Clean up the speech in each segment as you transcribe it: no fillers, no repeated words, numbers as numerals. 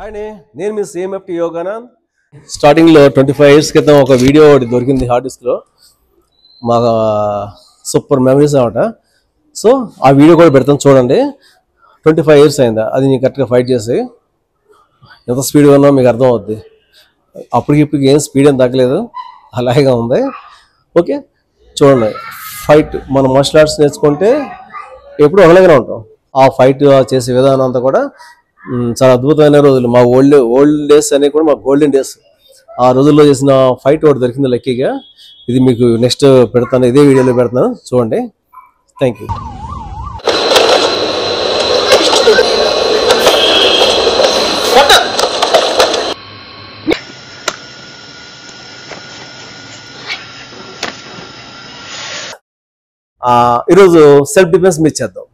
అండి నేను మీ సిఎంఎఫ్టి యోగానంద్. స్టార్టింగ్లో 25 years క్రితం ఒక వీడియో ఒకటి దొరికింది హార్డ్ డిస్క్లో. మా సూపర్ మెమరీస్ అనమాట. సో ఆ వీడియో కూడా పెడతాను చూడండి. 25 years అయిందా అది నేను కరెక్ట్గా ఫైట్ చేసి ఎంత స్పీడ్గా ఉన్నా మీకు అర్థం అవుద్ది. అప్పటికిప్పటికి ఏం స్పీడ్ ఏం తగ్గలేదు, అలాగే ఉంది. ఓకే చూడండి, ఫైట్ మన మార్షల్ ఆర్ట్స్ నేర్చుకుంటే ఎప్పుడు ఒకలాగానే ఉంటాం. ఆ ఫైట్ చేసే విధానం అంతా కూడా చాలా అద్భుతమైన రోజులు. మా ఓల్డ్ డేస్ అనేవి కూడా మా గోల్డెన్ డేస్. ఆ రోజుల్లో చేసిన ఫైట్ ఒకటి దొరికింది లక్కీగా. ఇది మీకు నెక్స్ట్ పెడతాను, ఇదే వీడియోలో పెడతాను చూడండి. Thank you. ఈరోజు సెల్ఫ్ డిఫెన్స్ మీరు చేద్దాం.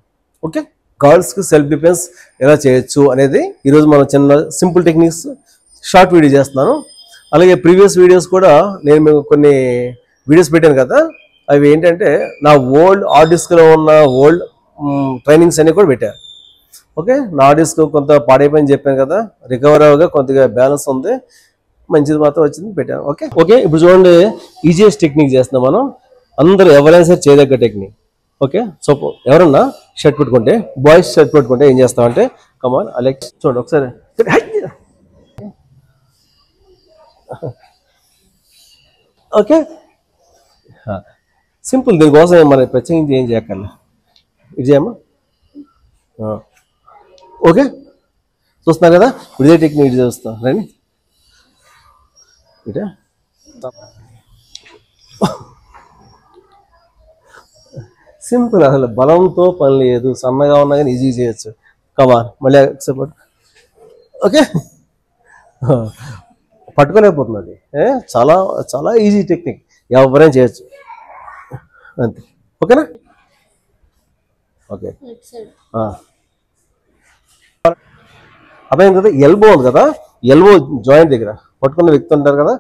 ఓకే, గర్ల్స్కి సెల్ఫ్ డిఫెన్స్ ఎలా చేయొచ్చు అనేది ఈరోజు మనం చిన్న సింపుల్ టెక్నిక్స్ షార్ట్ వీడియో చేస్తున్నాను. అలాగే ప్రీవియస్ వీడియోస్ కూడా నేను మీకు కొన్ని వీడియోస్ పెట్టాను కదా, అవి ఏంటంటే నా ఓల్డ్ హార్డ్ డిస్క్లో ఉన్న ఓల్డ్ ట్రైనింగ్స్ అన్నీ కూడా పెట్టాను. ఓకే, నా హార్డ్ డిస్క్ కొంత పాడైపోయింది చెప్పాను కదా, రికవర్ అవ్వగా కొద్దిగా బ్యాలెన్స్ ఉంది, మంచిది మాత్రం వచ్చింది పెట్టాను. ఓకే ఓకే ఇప్పుడు చూడండి, ఈజియెస్ట్ టెక్నిక్ చేస్తున్నాం మనం. అందరూ ఎవరైనా సరే చేయదగ్గ టెక్నిక్. ఓకే, సో ఎవరన్నా షర్ట్ పెట్టుకుంటే, బాయ్స్ షర్ట్ పెట్టుకుంటే ఏం చేస్తామంటే, కమాన్ అలెక్స్ చూడండి ఒకసారి. ఓకే సింపుల్, దీనికోసం మన ప్రత్యేకించి ఏం చేయక్కర్లే. ఇది చేయమ్మా. ఓకే చూస్తున్నారు కదా, ఇదే టెక్నిక్ ఇది చూస్తాం రండి. ఇదే సింపుల్, అసలు బలంతో పని లేదు, సన్నగా ఉన్నా కానీ ఈజీ చేయొచ్చు. కమాన్ మళ్ళీ సపోర్ట్. ఓకే పట్టుకోలేకపోతున్నది, చాలా చాలా ఈజీ టెక్నిక్, ఎవరైనా చేయొచ్చు అంతే. ఓకేనా? ఓకే అర్థమైంది కదా. ఎల్బో ఉంది కదా, ఎల్బో జాయింట్ దగ్గర పట్టుకున్న వ్యక్తి ఉంటారు కదా,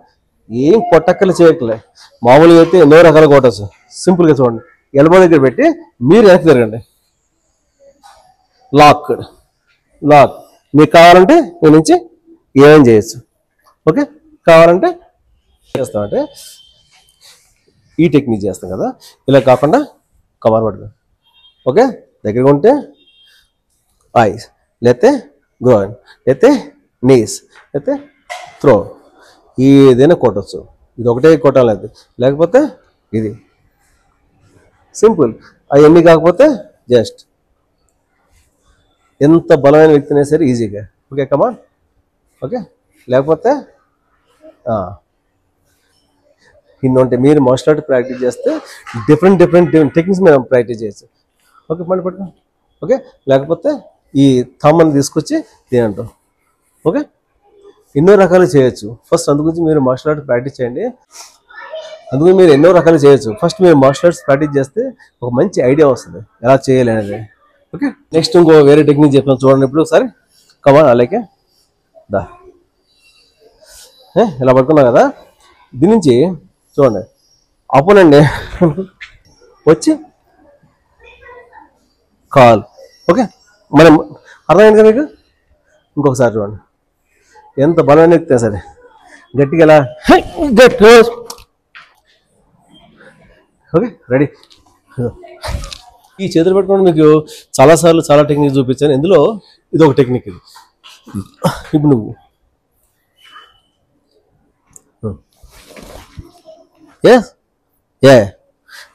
ఏం కొట్టక్కలు చేయక్కలే. మామూలుగా అయితే ఎన్నో రకాలు కొట్టచ్చు. సింపుల్గా చూడండి, ఎల్బో దగ్గర పెట్టి మీరు వెనక్కి తిరగండి. Lock lock. మీకు కావాలంటే నేను నుంచి ఏమేం చేయొచ్చు. ఓకే, కావాలంటే చేస్తామంటే ఈ టెక్నిక్ చేస్తాం కదా, ఇలా కాకుండా కవర్ పట్టుకో. ఓకే, దగ్గరగా ఉంటే ఐస్, లేతే గ్రోయిన్, లేతే నీస్, లేతే త్రో, ఏదైనా కొట్టచ్చు. ఇది ఒకటే కొట్టాలి, లేకపోతే ఇది సింపుల్. అవన్నీ కాకపోతే జస్ట్ ఎంత బలమైన వ్యక్తినే సరే ఈజీగా. Okay come on. ఓకే, లేకపోతే ఇన్ని ఉంటాయి. మీరు మార్షల్ ఆర్ట్ ప్రాక్టీస్ చేస్తే డిఫరెంట్ టెక్నిక్స్ మీరు ప్రాక్టీస్ చేయొచ్చు. ఓకే మళ్ళీ పట్టుకో. ఓకే, లేకపోతే ఈ థంబ్ని తీసుకొచ్చి తినంటాం. ఓకే, ఎన్నో రకాలు చేయొచ్చు. ఫస్ట్ అందుగురించి మీరు మార్షల్ ఆర్ట్ ప్రాక్టీస్ చేయండి. అందుకని మీరు ఎన్నో రకాలు చేయొచ్చు. ఫస్ట్ మీరు మార్షల్ ఆర్ట్స్ ప్రాక్టీస్ చేస్తే ఒక మంచి ఐడియా వస్తుంది ఎలా చేయాలి అనేది. ఓకే, నెక్స్ట్ ఇంకో వేరే టెక్నిక్ చెప్తాను చూడండి. ఇప్పుడు ఒకసారి కమాన్ అలాగే దా, ఇలా పట్టుకున్నా కదా, దీని నుంచి చూడండి అపోనండి వచ్చి కాల్. ఓకే, మనం అర్థమైంది కదా మీకు. ఇంకొకసారి చూడండి, ఎంత బలమైన ఎక్కితే సరే గట్టిగా ఎలా గట్టి. Okay ready. ఈ చేతులు పెట్టుకోండి. మీకు చాలాసార్లు చాలా టెక్నిక్ చూపించాను, ఇందులో ఇది ఒక టెక్నిక్. ఇది ఇప్పుడు నువ్వు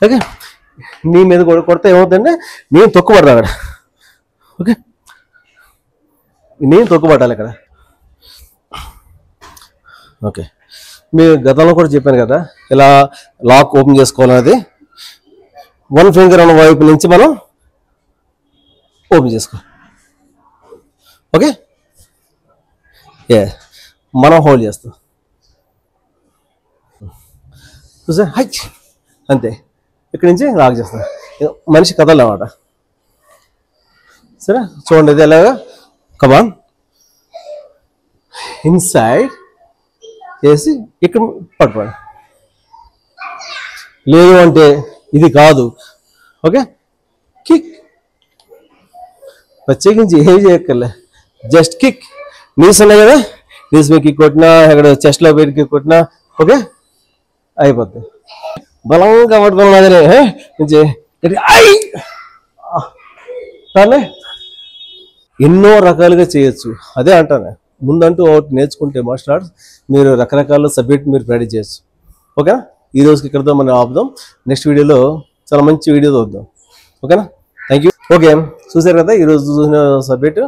ఓకే నీ మీద కొడితే ఏమవుతుందంటే నేను తొక్కుపడతా అక్కడ. ఓకే, నేను తొక్కుపట్టాలి ఇక్కడ. ఓకే, మీరు గతంలో కూడా చెప్పాను కదా ఇలా లాక్ ఓపెన్ చేసుకోవాలనేది. 1 finger అన్న వైపు నుంచి మనం ఓపెన్ చేసుకో. ఓకే, మనం హోల్డ్ చేస్తాం చూసా, హై అంతే. ఇక్కడి నుంచి లాక్ చేస్తాం, మనిషి కదలన్నమాట. సరే చూడండి, ఇది ఎలాగా. కమాన్ ఇన్సైడ్ చేసి ఇక్కడ పట్టుకోండి. లేదు అంటే ఇది కాదు. Okay, kick. ప్రత్యేకించి ఏం చేయక్కర్లే, జస్ట్ కిక్. నీస్ ఉన్నాయి కదా, నీస్ మీద కిక్ కొట్టినా, ఇక్కడ చెస్ట్లో పెట్టి కిక్ కొట్టినా ఓకే అయిపోతుంది. బలంగా పట్టుకోవాలి నుంచి కానీ ఎన్నో రకాలుగా చేయొచ్చు. అదే అంటాను, ముందంటూ ఒకటి నేర్చుకుంటే మార్షల్ ఆర్ట్స్ మీరు రకరకాల సబ్జెక్ట్ మీరు ప్రాక్టీస్ చేయొచ్చు. ఓకేనా, ఈ రోజుకి ఇక్కడతో మనం ఆపుదాం. నెక్స్ట్ వీడియోలో చాలా మంచి వీడియో చూద్దాం. ఓకేనా, థ్యాంక్ యూ. ఓకే, చూసారు కదా ఈరోజు చూసిన సబ్జెక్టు.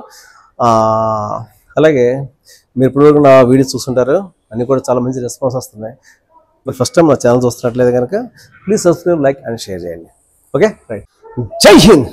అలాగే మీరు ఇప్పుడు నా వీడియోస్ చూస్తుంటారు, అన్నీ కూడా చాలా మంచి రెస్పాన్స్ వస్తున్నాయి. మరి ఫస్ట్ టైం నా ఛానల్ చూస్తున్నట్లేదు కనుక please subscribe, like and share చేయండి. ఓకే రైట్, జై హింద్.